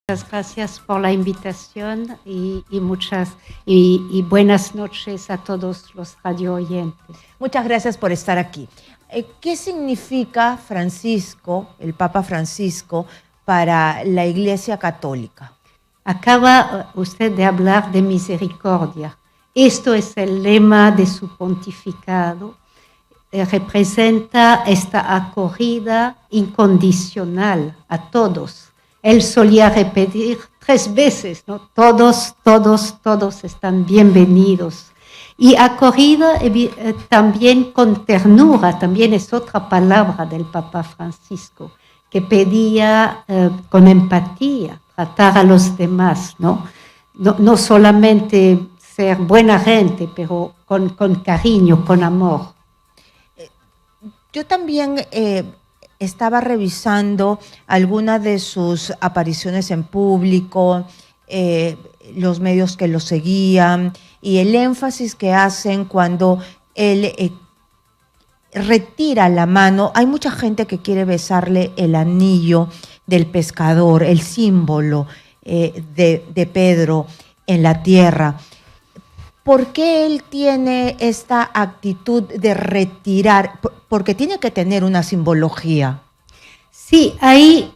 Muchas gracias por la invitación y buenas noches a todos los radio oyentes. Muchas gracias por estar aquí. ¿Qué significa Francisco, el Papa Francisco, para la Iglesia Católica? Acaba usted de hablar de misericordia. Esto es el lema de su pontificado. Representa esta acogida incondicional a todos. Él solía repetir 3 veces, ¿no? Todos están bienvenidos. Y acogida también con ternura, también es otra palabra del Papa Francisco, que pedía con empatía tratar a los demás, ¿no? No solamente ser buena gente, pero con cariño, con amor. Yo también estaba revisando algunas de sus apariciones en público, los medios que lo seguían y el énfasis que hacen cuando él retira la mano. Hay mucha gente que quiere besarle el anillo del pescador, el símbolo de Pedro en la tierra. ¿Por qué él tiene esta actitud de retirar? Porque tiene que tener una simbología. Sí, ahí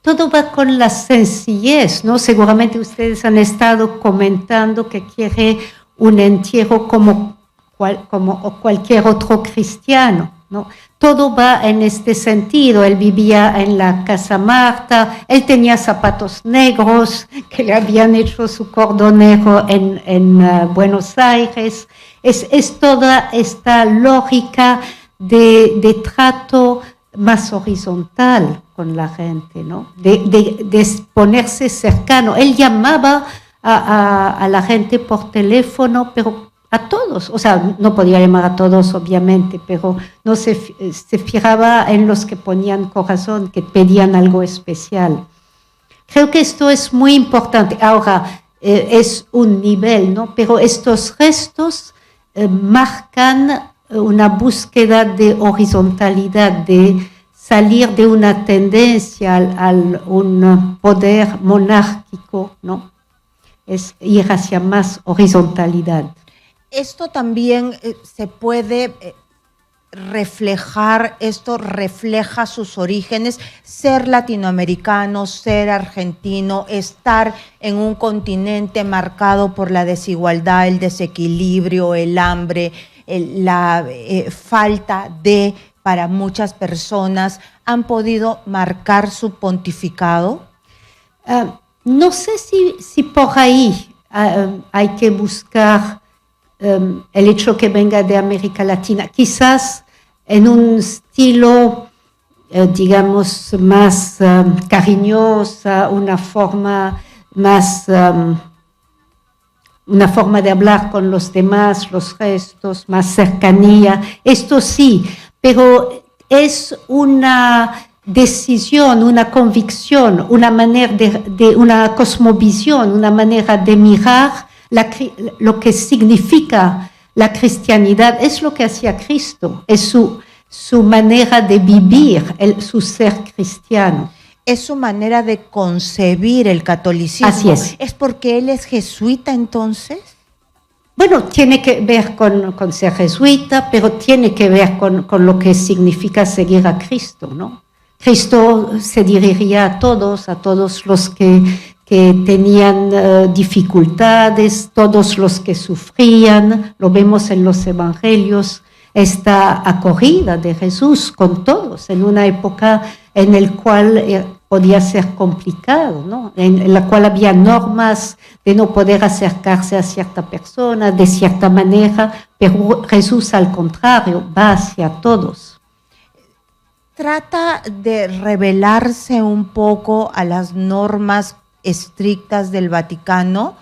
todo va con la sencillez, ¿no? Seguramente ustedes han estado comentando que quiere un entierro como cualquier otro cristiano, ¿no? Todo va en este sentido. Él vivía en la Casa Marta, él tenía zapatos negros que le habían hecho su cordonero en Buenos Aires. Es toda esta lógica de trato más horizontal con la gente, ¿no? De ponerse cercano. Él llamaba a la gente por teléfono, pero a todos, o sea, no podía llamar a todos, obviamente, pero no se fijaba en los que ponían corazón, que pedían algo especial. Creo que esto es muy importante. Ahora, es un nivel, ¿no? Pero estos restos marcan una búsqueda de horizontalidad, de salir de una tendencia al un poder monárquico, ¿no? Es ir hacia más horizontalidad. Esto también se puede reflejar, esto refleja sus orígenes, ser latinoamericano, ser argentino, estar en un continente marcado por la desigualdad, el desequilibrio, el hambre, la falta de, para muchas personas, ¿han podido marcar su pontificado? No sé si por ahí hay que buscar el hecho que venga de América Latina, quizás en un estilo, digamos, más cariñosa, una forma de hablar con los demás, los gestos, más cercanía, esto sí, pero es una decisión, una convicción, una manera de una cosmovisión, una manera de mirar lo que significa la cristianidad. Es lo que hacía Cristo, es su manera de vivir, su ser cristiano. Es su manera de concebir el catolicismo. Así es. ¿Es porque él es jesuita entonces? Bueno, tiene que ver con ser jesuita, pero tiene que ver con lo que significa seguir a Cristo, ¿no? Cristo se dirigía a todos los que tenían dificultades, todos los que sufrían. Lo vemos en los evangelios, esta acogida de Jesús con todos, en una época en la cual podía ser complicado, ¿no? En la cual había normas de no poder acercarse a cierta persona de cierta manera, pero Jesús, al contrario, va hacia todos. Trata de rebelarse un poco a las normas estrictas del Vaticano.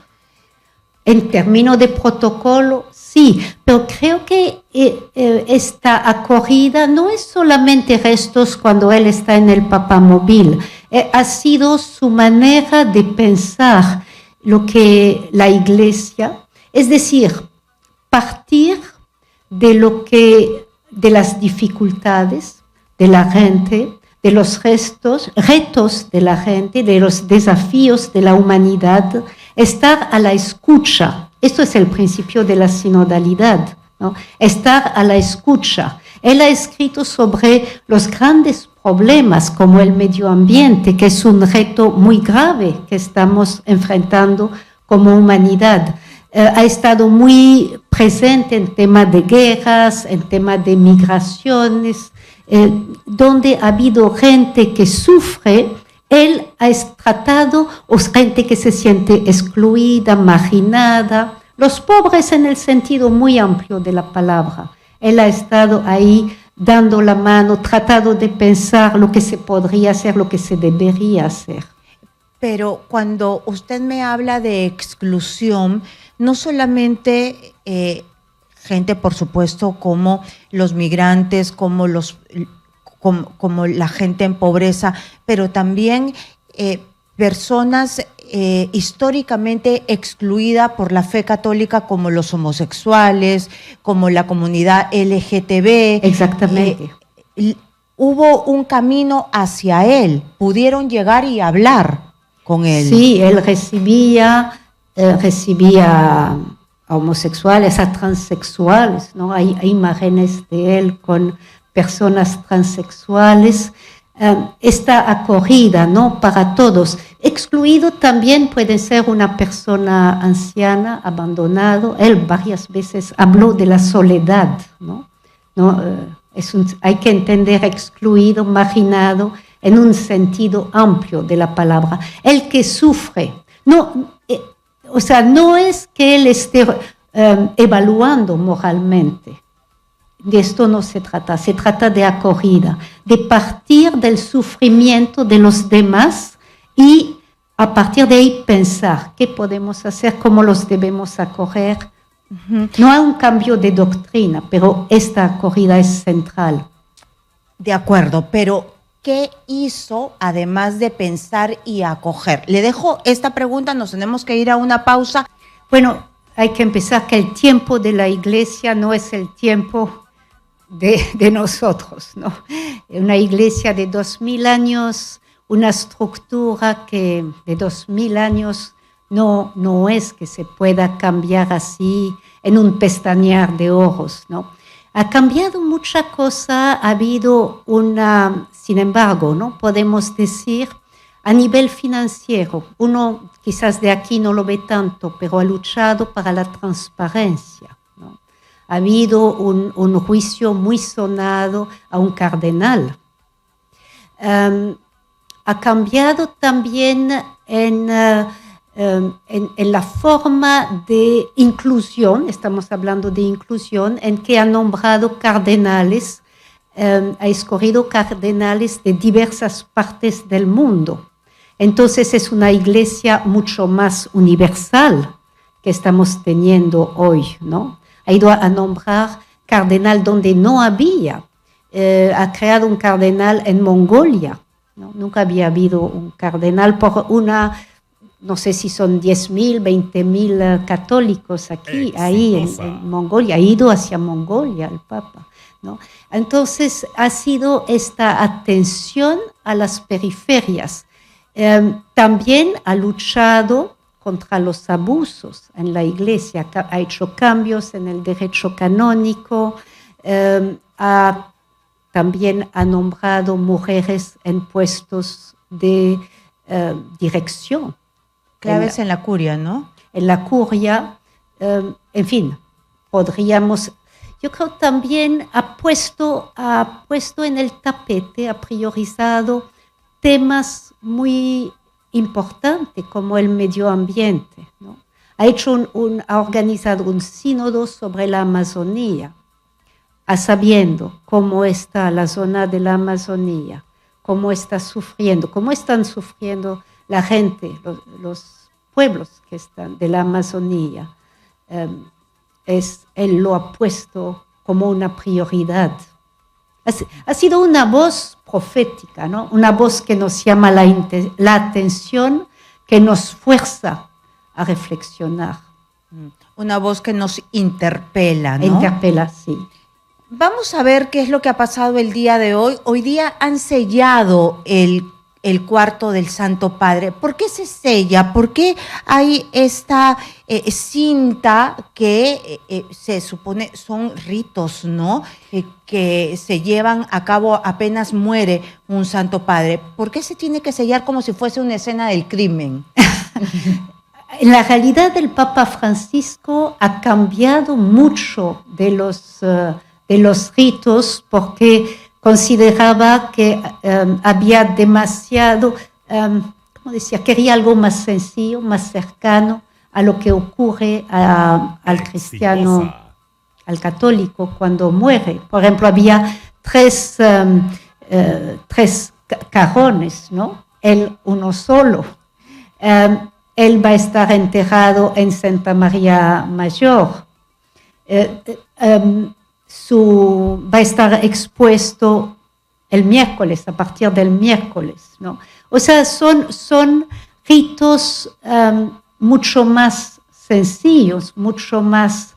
En términos de protocolo, sí, pero creo que esta acogida no es solamente restos cuando él está en el papamóvil, ha sido su manera de pensar lo que la Iglesia, es decir, partir de las dificultades de la gente, de los retos de la gente, de los desafíos de la humanidad, estar a la escucha. Esto es el principio de la sinodalidad, ¿no? Estar a la escucha. Él ha escrito sobre los grandes problemas como el medio ambiente, que es un reto muy grave que estamos enfrentando como humanidad. Ha estado muy presente en temas de guerras, en temas de migraciones, donde ha habido gente que sufre. Él ha tratado, o gente que se siente excluida, marginada, los pobres en el sentido muy amplio de la palabra. Él ha estado ahí dando la mano, tratado de pensar lo que se podría hacer, lo que se debería hacer. Pero cuando usted me habla de exclusión, no solamente gente, por supuesto, como los migrantes, como la gente en pobreza, pero también personas históricamente excluidas por la fe católica, como los homosexuales, como la comunidad LGTB. Exactamente. Hubo un camino hacia él, pudieron llegar y hablar con él. Sí, él recibía a homosexuales, a transexuales, ¿no? Hay imágenes de él con personas transexuales. Esta acogida, ¿no? Para todos. Excluido también puede ser una persona anciana, abandonado. Él varias veces habló de la soledad, ¿no? Hay que entender excluido, marginado, en un sentido amplio de la palabra. El que sufre, no es que él esté evaluando moralmente. De esto no se trata de acogida, de partir del sufrimiento de los demás y a partir de ahí pensar qué podemos hacer, cómo los debemos acoger. Uh-huh. No hay un cambio de doctrina, pero esta acogida es central. De acuerdo, pero ¿qué hizo además de pensar y acoger? Le dejo esta pregunta, nos tenemos que ir a una pausa. Bueno, hay que empezar que el tiempo de la iglesia no es el tiempo de nosotros, ¿no? Una iglesia de 2000 años, una estructura que de 2000 años no es que se pueda cambiar así en un pestañear de ojos, ¿no? Ha cambiado mucha cosa, ha habido sin embargo, ¿no? Podemos decir a nivel financiero, uno quizás de aquí no lo ve tanto, pero ha luchado para la transparencia, ¿no? Ha habido un juicio muy sonado a un cardenal. Ha cambiado también en la forma de inclusión, estamos hablando de inclusión, en que ha nombrado cardenales, ha escogido cardenales de diversas partes del mundo. Entonces es una iglesia mucho más universal que estamos teniendo hoy, ¿no? Ha ido a nombrar cardenal donde no había, ha creado un cardenal en Mongolia, ¿no? Nunca había habido un cardenal por no sé si son 10.000, 20.000 católicos aquí, ahí en Mongolia, ha ido hacia Mongolia el Papa, ¿no? Entonces ha sido esta atención a las periferias. También ha luchado contra los abusos en la iglesia, ha hecho cambios en el derecho canónico, también ha nombrado mujeres en puestos de dirección. Claves en la curia, ¿no? En la curia, en fin, yo creo también ha puesto en el tapete, ha priorizado temas muy importantes como el medio ambiente, ¿no? Ha organizado un sínodo sobre la Amazonía, sabiendo cómo está la zona de la Amazonía, cómo están sufriendo la gente, los pueblos que están de la Amazonía. Él lo ha puesto como una prioridad. Ha sido una voz profética, ¿no? Una voz que nos llama la atención, que nos fuerza a reflexionar. Una voz que nos interpela, ¿no? Interpela, sí. Vamos a ver qué es lo que ha pasado el día de hoy. Hoy día han sellado el cuarto del Santo Padre. ¿Por qué se sella? ¿Por qué hay esta cinta que se supone son ritos, ¿no? Que se llevan a cabo apenas muere un Santo Padre. ¿Por qué se tiene que sellar como si fuese una escena del crimen? En la realidad, el Papa Francisco ha cambiado mucho de los ritos porque consideraba que había demasiado, ¿cómo decía? Quería algo más sencillo, más cercano a lo que ocurre al cristiano, al católico cuando muere. Por ejemplo, había tres cajones, ¿no? Él uno solo. Él va a estar enterrado en Santa María Mayor. Va a estar expuesto el miércoles, a partir del miércoles, ¿no? O sea, son ritos mucho más sencillos, mucho más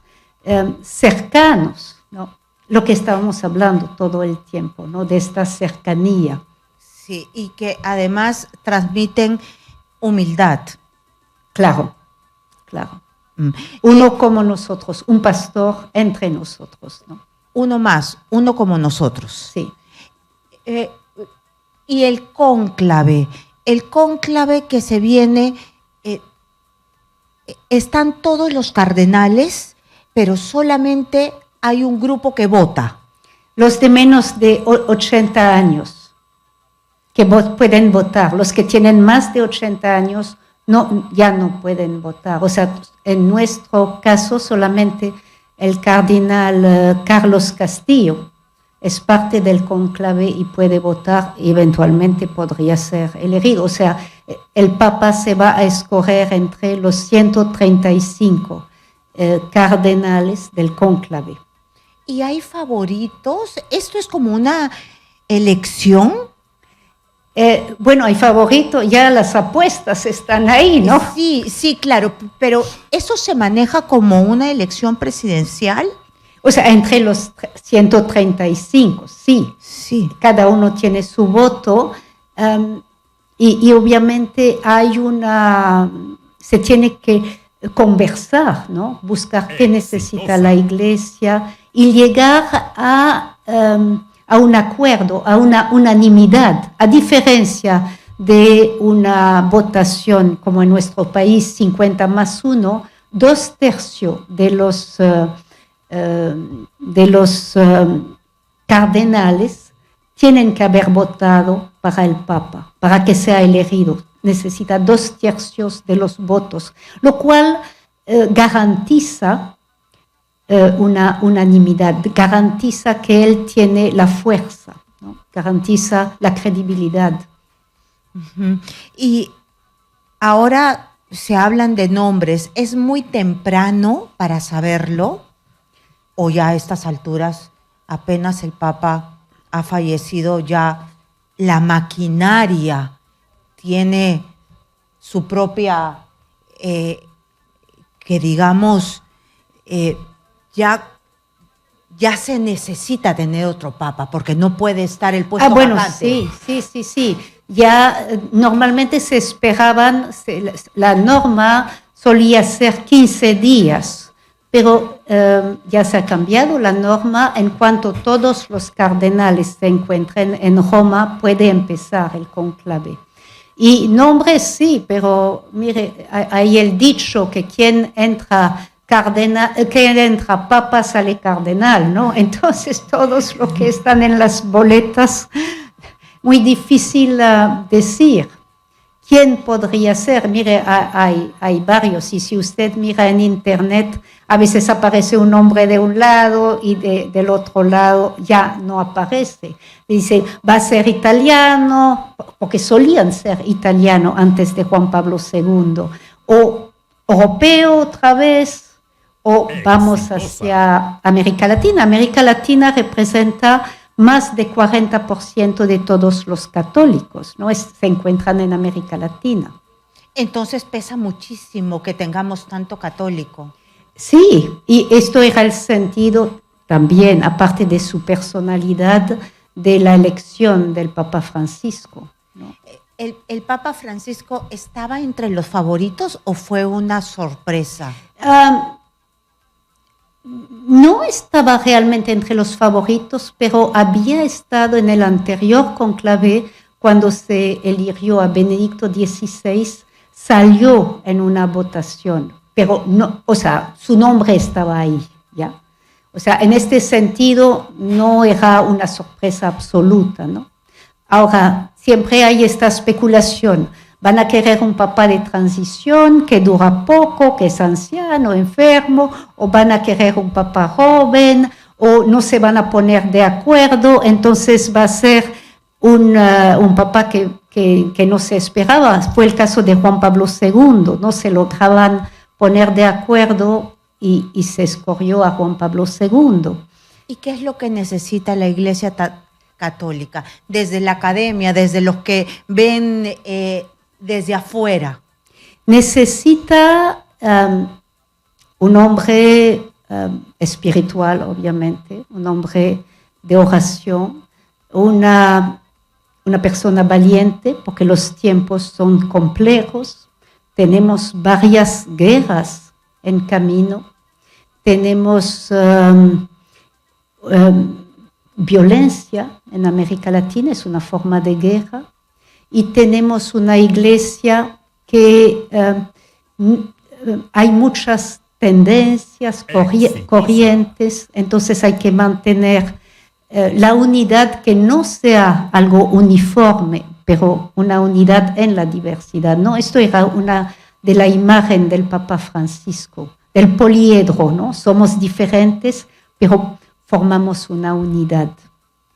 cercanos, ¿no? Lo que estábamos hablando todo el tiempo, ¿no? De esta cercanía. Sí, y que además transmiten humildad. Claro, claro. Uno como nosotros, un pastor entre nosotros, ¿no? Uno más, uno como nosotros. Sí. Y el cónclave que se viene, están todos los cardenales, pero solamente hay un grupo que vota. Los de menos de 80 años que pueden votar, los que tienen más de 80 años ya no pueden votar. O sea, en nuestro caso solamente el cardenal Carlos Castillo es parte del conclave y puede votar y eventualmente podría ser elegido. O sea, el Papa se va a escoger entre los 135 cardenales del conclave. ¿Y hay favoritos? ¿Esto es como una elección? Bueno, hay favorito, ya las apuestas están ahí, ¿no? Sí, claro, pero ¿eso se maneja como una elección presidencial? O sea, entre los 135, sí. Sí. Cada uno tiene su voto y obviamente se tiene que conversar, ¿no? Buscar qué necesita la Iglesia y llegar a un acuerdo, a una unanimidad, a diferencia de una votación como en nuestro país, 50+1, 2/3 de los cardenales tienen que haber votado para el Papa, para que sea elegido. Necesita 2/3 de los votos, lo cual garantiza una unanimidad, garantiza que él tiene la fuerza, ¿no? Garantiza la credibilidad. Uh-huh. Y ahora se hablan de nombres. ¿Es muy temprano para saberlo? ¿O ya a estas alturas, apenas el Papa ha fallecido, ya la maquinaria tiene su propia, que digamos, ya se necesita tener otro papa, porque no puede estar el puesto vacante? Sí. Ya normalmente se esperaban, la norma solía ser 15 días, pero ya se ha cambiado la norma. En cuanto todos los cardenales se encuentren en Roma, puede empezar el conclave. Y nombres sí, pero mire, hay el dicho que quien entra papa sale cardenal, ¿no? Entonces todos los que están en las boletas, muy difícil decir. ¿Quién podría ser? Mire, hay varios, y si usted mira en internet, a veces aparece un nombre de un lado y del otro lado ya no aparece. Dice, va a ser italiano, porque solían ser italiano antes de Juan Pablo II, o europeo otra vez, o vamos hacia América Latina. América Latina representa más de 40% de todos los católicos, ¿no? Se encuentran en América Latina. Entonces pesa muchísimo que tengamos tanto católico. Sí, y esto era el sentido también, aparte de su personalidad, de la elección del Papa Francisco, ¿no? ¿El Papa Francisco estaba entre los favoritos o fue una sorpresa? No estaba realmente entre los favoritos, pero había estado en el anterior conclave cuando se eligió a Benedicto XVI, salió en una votación, pero no, o sea, su nombre estaba ahí, ¿ya? O sea, en este sentido no era una sorpresa absoluta, ¿no? Ahora, siempre hay esta especulación. Van a querer un papa de transición que dura poco, que es anciano, enfermo, o van a querer un papa joven, o no se van a poner de acuerdo, entonces va a ser un papa que no se esperaba. Fue el caso de Juan Pablo II, no se lograban poner de acuerdo y se escogió a Juan Pablo II. ¿Y qué es lo que necesita la Iglesia católica? Desde la academia, desde los que ven desde afuera. Necesita un hombre espiritual, obviamente, un hombre de oración, una persona valiente, porque los tiempos son complejos, tenemos varias guerras en camino, tenemos violencia en América Latina, es una forma de guerra, y tenemos una iglesia que hay muchas tendencias, corrientes, entonces hay que mantener la unidad, que no sea algo uniforme, pero una unidad en la diversidad, ¿no? Esto era una de la imagen del Papa Francisco, del poliedro, ¿no? Somos diferentes, pero formamos una unidad.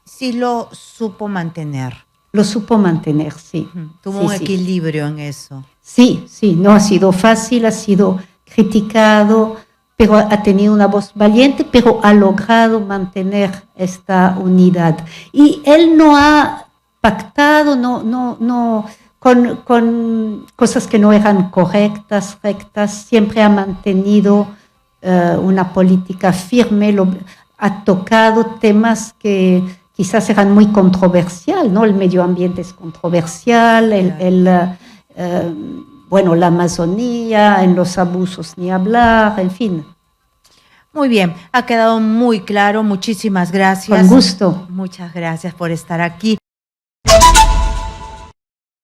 Sí lo supo mantener. Lo supo mantener, sí. Tuvo sí, un equilibrio en eso. Sí, sí, no ha sido fácil, ha sido criticado, pero ha tenido una voz valiente, pero ha logrado mantener esta unidad. Y él no ha pactado con cosas que no eran correctas, rectas, siempre ha mantenido una política firme, ha tocado temas que quizás eran muy controversiales, ¿no? El medio ambiente es controversial, bueno, la Amazonía, en los abusos ni hablar, en fin. Muy bien, ha quedado muy claro. Muchísimas gracias. Con gusto. Muchas gracias por estar aquí.